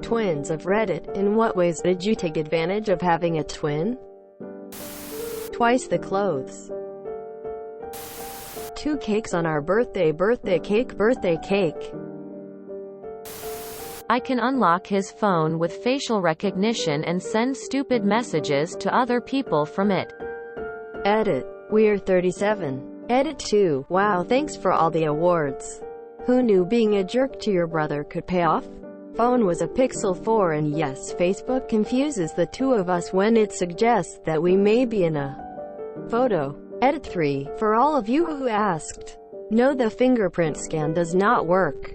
twins of Reddit. In what ways did you take advantage of having a twin? Twice the clothes. 2 cakes on our birthday. Birthday cake. I can unlock his phone with facial recognition and send stupid messages to other people from it. Edit. We're 37. Edit 2. Wow, thanks for all the awards. Who knew being a jerk to your brother could pay off? Phone was a Pixel 4, and yes, Facebook confuses the two of us when it suggests that we may be in a photo. Edit 3. For all of you who asked, no, the fingerprint scan does not work.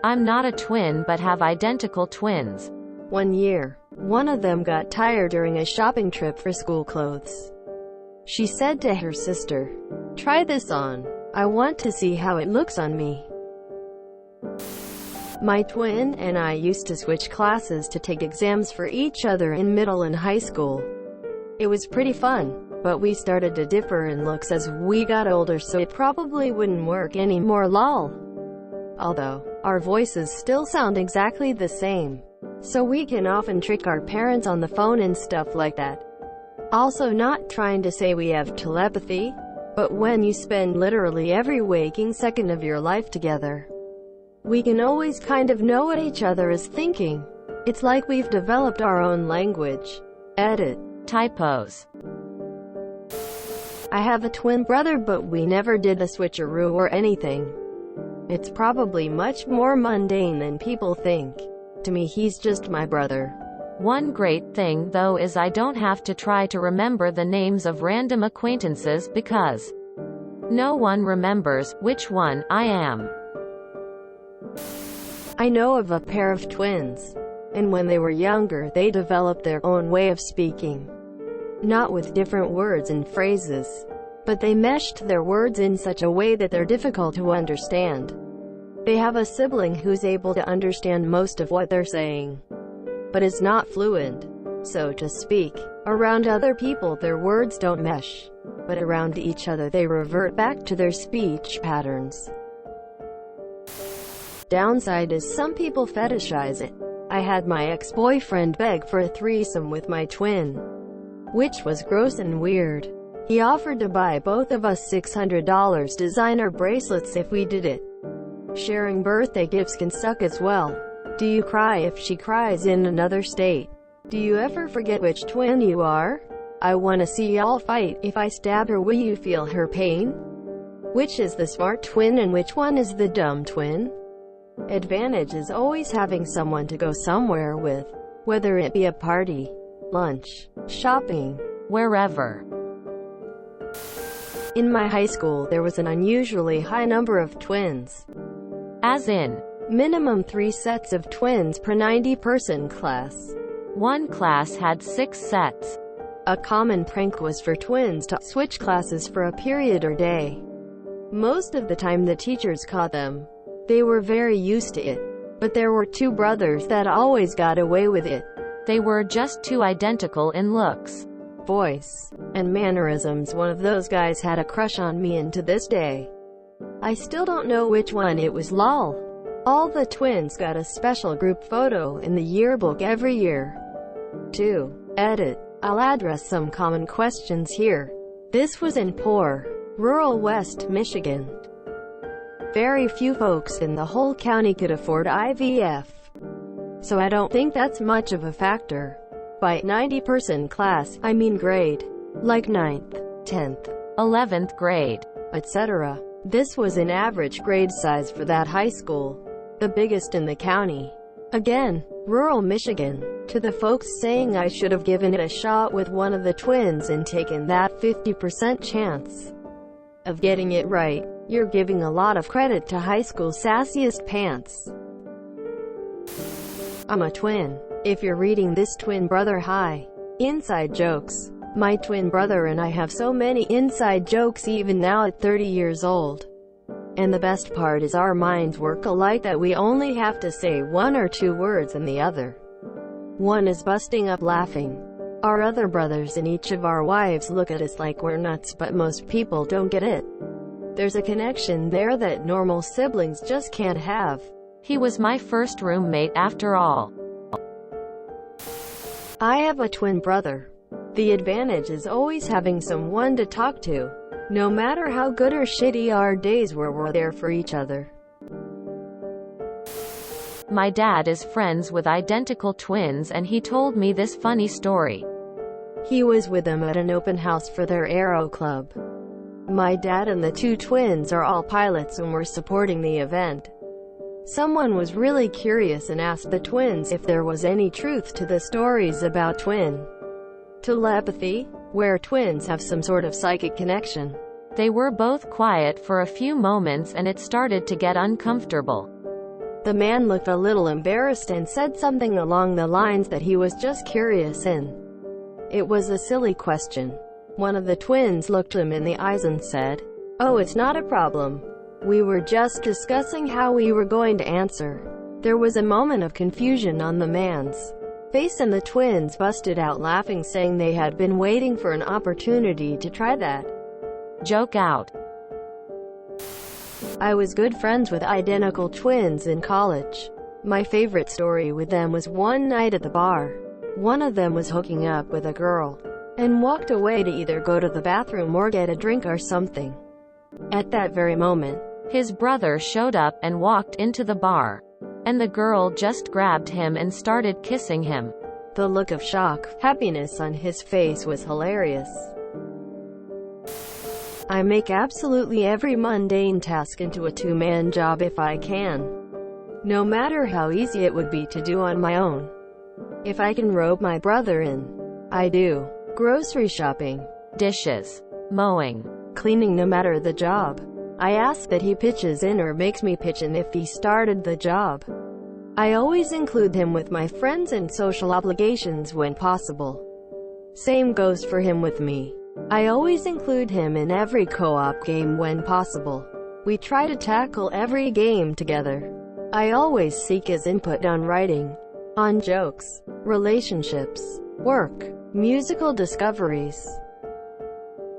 I'm not a twin but have identical twins. 1 year. One of them got tired during a shopping trip for school clothes. She said to her sister, "Try this on. I want to see how it looks on me." My twin and I used to switch classes to take exams for each other in middle and high school. It was pretty fun, but we started to differ in looks as we got older, so it probably wouldn't work anymore, lol. Although, our voices still sound exactly the same, so we can often trick our parents on the phone and stuff like that. Also, not trying to say we have telepathy, but when you spend literally every waking second of your life together, we can always kind of know what each other is thinking. It's like we've developed our own language. Edit. Typos. I have a twin brother, but we never did a switcheroo or anything. It's probably much more mundane than people think. To me, he's just my brother. One great thing though is I don't have to try to remember the names of random acquaintances because no one remembers which one I am. I know of a pair of twins, and when they were younger they developed their own way of speaking. Not with different words and phrases, but they meshed their words in such a way that they're difficult to understand. They have a sibling who's able to understand most of what they're saying, but is not fluent, so to speak. Around other people their words don't mesh, but around each other they revert back to their speech patterns. Downside is some people fetishize it. I had my ex-boyfriend beg for a threesome with my twin, which was gross and weird. He offered to buy both of us $600 designer bracelets if we did it. Sharing birthday gifts can suck as well. Do you cry if she cries in another state? Do you ever forget which twin you are? I wanna see y'all fight. If I stab her, will you feel her pain? Which is the smart twin and which one is the dumb twin? Advantage is always having someone to go somewhere with, whether it be a party, lunch, shopping, wherever. In my high school there was an unusually high number of twins. As in, minimum 3 sets of twins per 90-person class. One class had 6 sets. A common prank was for twins to switch classes for a period or day. Most of the time the teachers caught them. They were very used to it. But there were 2 brothers that always got away with it. They were just too identical in looks, voice, and mannerisms. One of those guys had a crush on me, and to this day, I still don't know which one it was, lol. All the twins got a special group photo in the yearbook every year. 2. Edit. I'll address some common questions here. This was in poor, rural West Michigan. Very few folks in the whole county could afford IVF, so I don't think that's much of a factor. By 90-person class, I mean grade, like 9th, 10th, 11th grade, etc. This was an average grade size for that high school, the biggest in the county. Again, rural Michigan. To the folks saying I should have given it a shot with one of the twins and taken that 50% chance of getting it right, you're giving a lot of credit to high school sassiest pants. I'm a twin. If you're reading this, twin brother, hi. Inside jokes. My twin brother and I have so many inside jokes even now at 30 years old. And the best part is our minds work alike that we only have to say 1 or 2 words and the other one is busting up laughing. Our other brothers and each of our wives look at us like we're nuts, but most people don't get it. There's a connection there that normal siblings just can't have. He was my first roommate after all. I have a twin brother. The advantage is always having someone to talk to. No matter how good or shitty our days were, we're there for each other. My dad is friends with identical twins and he told me this funny story. He was with them at an open house for their aero club. My dad and the two twins are all pilots and were supporting the event. Someone was really curious and asked the twins if there was any truth to the stories about twin telepathy, where twins have some sort of psychic connection. They were both quiet for a few moments and it started to get uncomfortable. The man looked a little embarrassed and said something along the lines that he was just curious and it was a silly question. One of the twins looked him in the eyes and said, "Oh, it's not a problem. We were just discussing how we were going to answer." There was a moment of confusion on the man's face and the twins busted out laughing, saying they had been waiting for an opportunity to try that joke out. I was good friends with identical twins in college. My favorite story with them was one night at the bar. One of them was hooking up with a girl and walked away to either go to the bathroom or get a drink or something. At that very moment, his brother showed up and walked into the bar, and the girl just grabbed him and started kissing him. The look of shock, happiness on his face was hilarious. I make absolutely every mundane task into a two-man job if I can, no matter how easy it would be to do on my own. If I can rope my brother in, I do. Grocery shopping, dishes, mowing, cleaning, no matter the job. I ask that he pitches in or makes me pitch in if he started the job. I always include him with my friends and social obligations when possible. Same goes for him with me. I always include him in every co-op game when possible. We try to tackle every game together. I always seek his input on writing, on jokes, relationships, work, musical discoveries.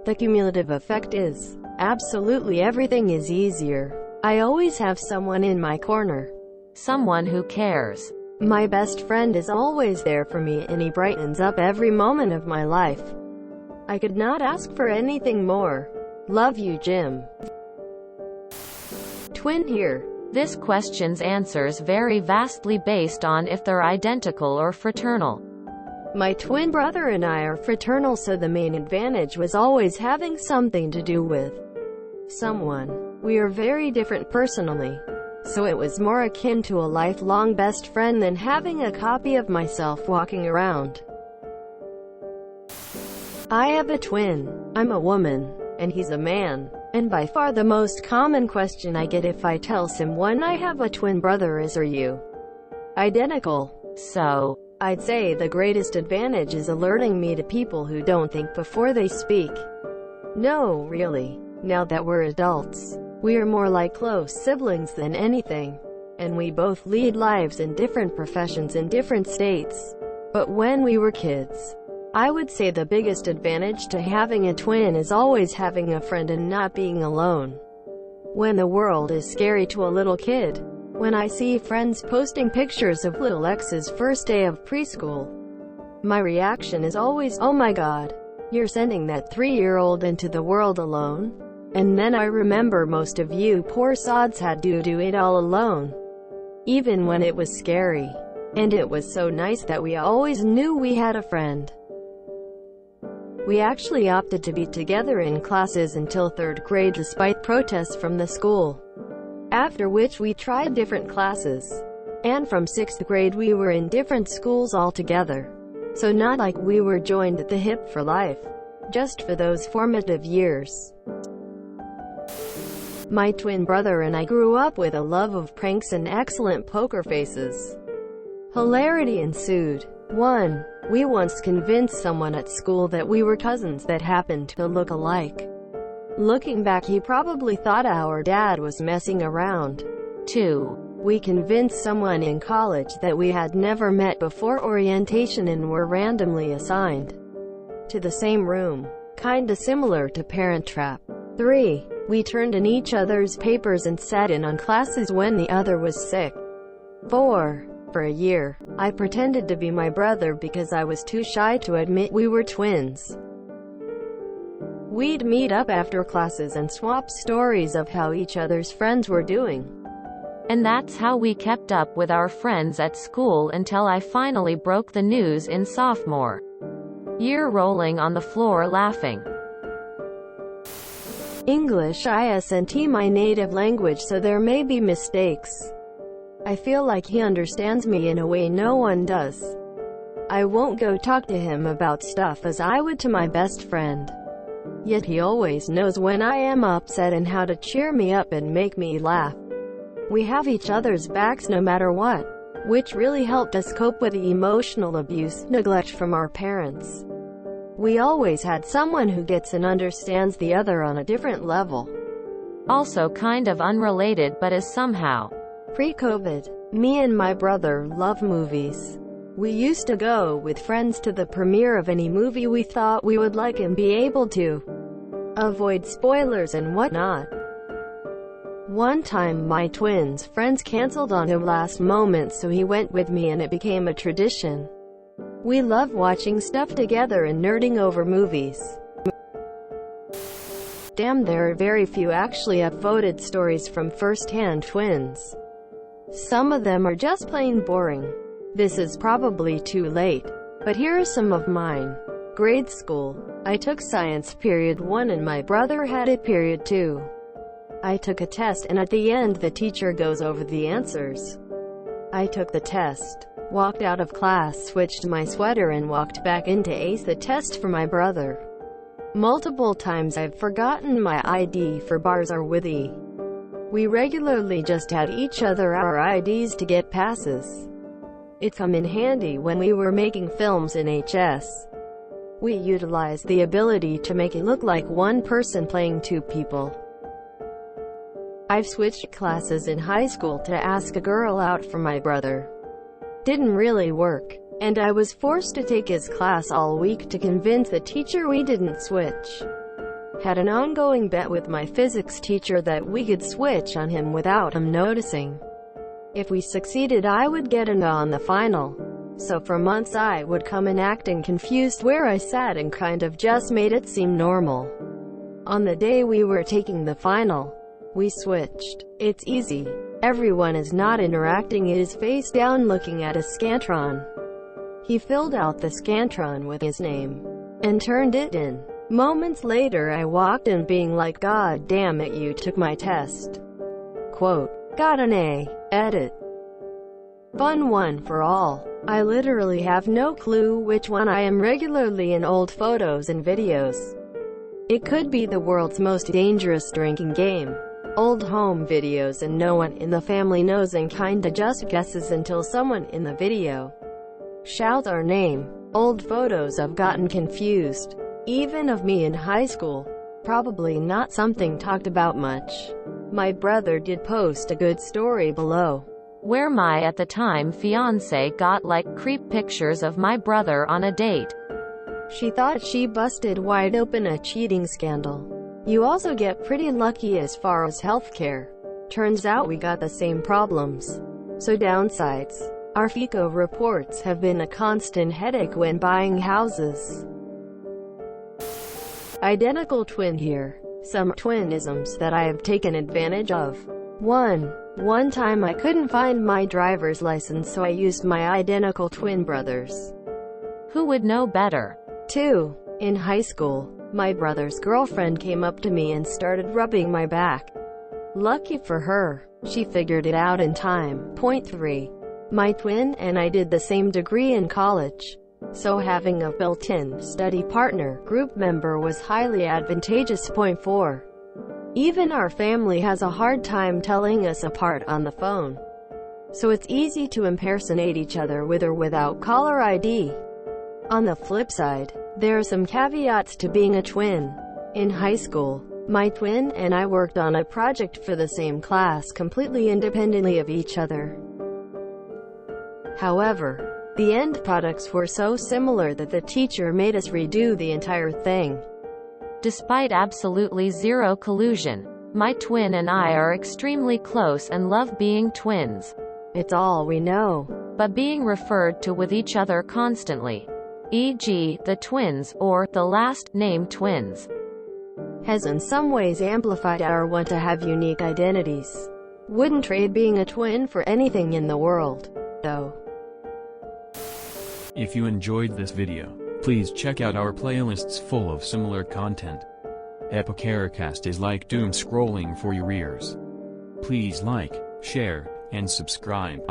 The cumulative effect is, absolutely everything is easier. I always have someone in my corner. Someone who cares. My best friend is always there for me and he brightens up every moment of my life. I could not ask for anything more. Love you, Jim. Twin here. This question's answers vary vastly based on if they're identical or fraternal. My twin brother and I are fraternal, so the main advantage was always having something to do with someone. We are very different personally, so it was more akin to a lifelong best friend than having a copy of myself walking around. I have a twin. I'm a woman, and he's a man. And by far the most common question I get if I tell someone I have a twin brother is, "Are you identical?" So, I'd say the greatest advantage is alerting me to people who don't think before they speak. No, really. Now that we're adults, we are more like close siblings than anything. And we both lead lives in different professions in different states. But when we were kids, I would say the biggest advantage to having a twin is always having a friend and not being alone. When the world is scary to a little kid, when I see friends posting pictures of little X's first day of preschool, my reaction is always, "Oh my God, you're sending that 3-year-old into the world alone?" And then I remember most of you poor sods had to do it all alone. Even when it was scary. And it was so nice that we always knew we had a friend. We actually opted to be together in classes until 3rd grade despite protests from the school. After which we tried different classes. And from 6th grade we were in different schools altogether. So not like we were joined at the hip for life. Just for those formative years. My twin brother and I grew up with a love of pranks and excellent poker faces. Hilarity ensued. 1. We once convinced someone at school that we were cousins that happened to look alike. Looking back, he probably thought our dad was messing around. 2. We convinced someone in college that we had never met before orientation and were randomly assigned to the same room. Kinda similar to Parent Trap. 3. We turned in each other's papers and sat in on classes when the other was sick. 4. For a year, I pretended to be my brother because I was too shy to admit we were twins. We'd meet up after classes and swap stories of how each other's friends were doing. And that's how we kept up with our friends at school until I finally broke the news in sophomore year, rolling on the floor laughing. English isn't my native language, so there may be mistakes. I feel like he understands me in a way no one does. I won't go talk to him about stuff as I would to my best friend. Yet he always knows when I am upset and how to cheer me up and make me laugh. We have each other's backs no matter what, which really helped us cope with the emotional abuse, neglect from our parents. We always had someone who gets and understands the other on a different level. Also kind of unrelated but is somehow. Pre-COVID, me and my brother love movies. We used to go with friends to the premiere of any movie we thought we would like and be able to avoid spoilers and whatnot. One time my twins' friends canceled on him last moment, so he went with me and it became a tradition. We love watching stuff together and nerding over movies. Damn, there are very few actually upvoted stories from first-hand twins. Some of them are just plain boring. This is probably too late, but here are some of mine. Grade school. I took science period 1 and my brother had it period 2. I took a test and at the end the teacher goes over the answers. I took the test, walked out of class, switched my sweater and walked back in to ace the test for my brother. Multiple times I've forgotten my ID for bars or withy. We regularly just had each other our IDs to get passes. It come in handy when we were making films in HS. We utilized the ability to make it look like one person playing two people. I've switched classes in high school to ask a girl out for my brother. Didn't really work, and I was forced to take his class all week to convince the teacher we didn't switch. Had an ongoing bet with my physics teacher that we could switch on him without him noticing. If we succeeded, I would get an A on the final. So for months I would come in acting confused where I sat and kind of just made it seem normal. On the day we were taking the final, we switched. It's easy. Everyone is not interacting, it is face down looking at a Scantron. He filled out the Scantron with his name and turned it in. Moments later I walked in being like, "God damn it, you took my test." Quote, "Got an A. Edit. Fun one for all. I literally have no clue which one I am regularly in old photos and videos. It could be the world's most dangerous drinking game. Old home videos and no one in the family knows and kinda just guesses until someone in the video shouts our name. Old photos I've gotten confused. Even of me in high school. Probably not something talked about much. My brother did post a good story below, where my at the time fiancé got like creep pictures of my brother on a date. She thought she busted wide open a cheating scandal. You also get pretty lucky as far as healthcare. Turns out we got the same problems. So downsides. Our FICO reports have been a constant headache when buying houses. Identical twin here. Some twinisms that I have taken advantage of. 1. One time I couldn't find my driver's license, so I used my identical twin brothers. Who would know better? 2. In high school, my brother's girlfriend came up to me and started rubbing my back. Lucky for her, she figured it out in time. Point 3. My twin and I did the same degree in college, so having a built-in study partner, group member was highly advantageous. Point 4. Even our family has a hard time telling us apart on the phone, so it's easy to impersonate each other with or without caller ID. On the flip side, there are some caveats to being a twin. In high school, my twin and I worked on a project for the same class completely independently of each other. However, the end products were so similar that the teacher made us redo the entire thing. Despite absolutely zero collusion, my twin and I are extremely close and love being twins. It's all we know. but being referred to with each other constantly, e.g., the twins, or the last name twins, has in some ways amplified our want to have unique identities. Wouldn't trade being a twin for anything in the world, though. If you enjoyed this video, please check out our playlists full of similar content. Epicaricast is like doom scrolling for your ears. Please like, share, and subscribe.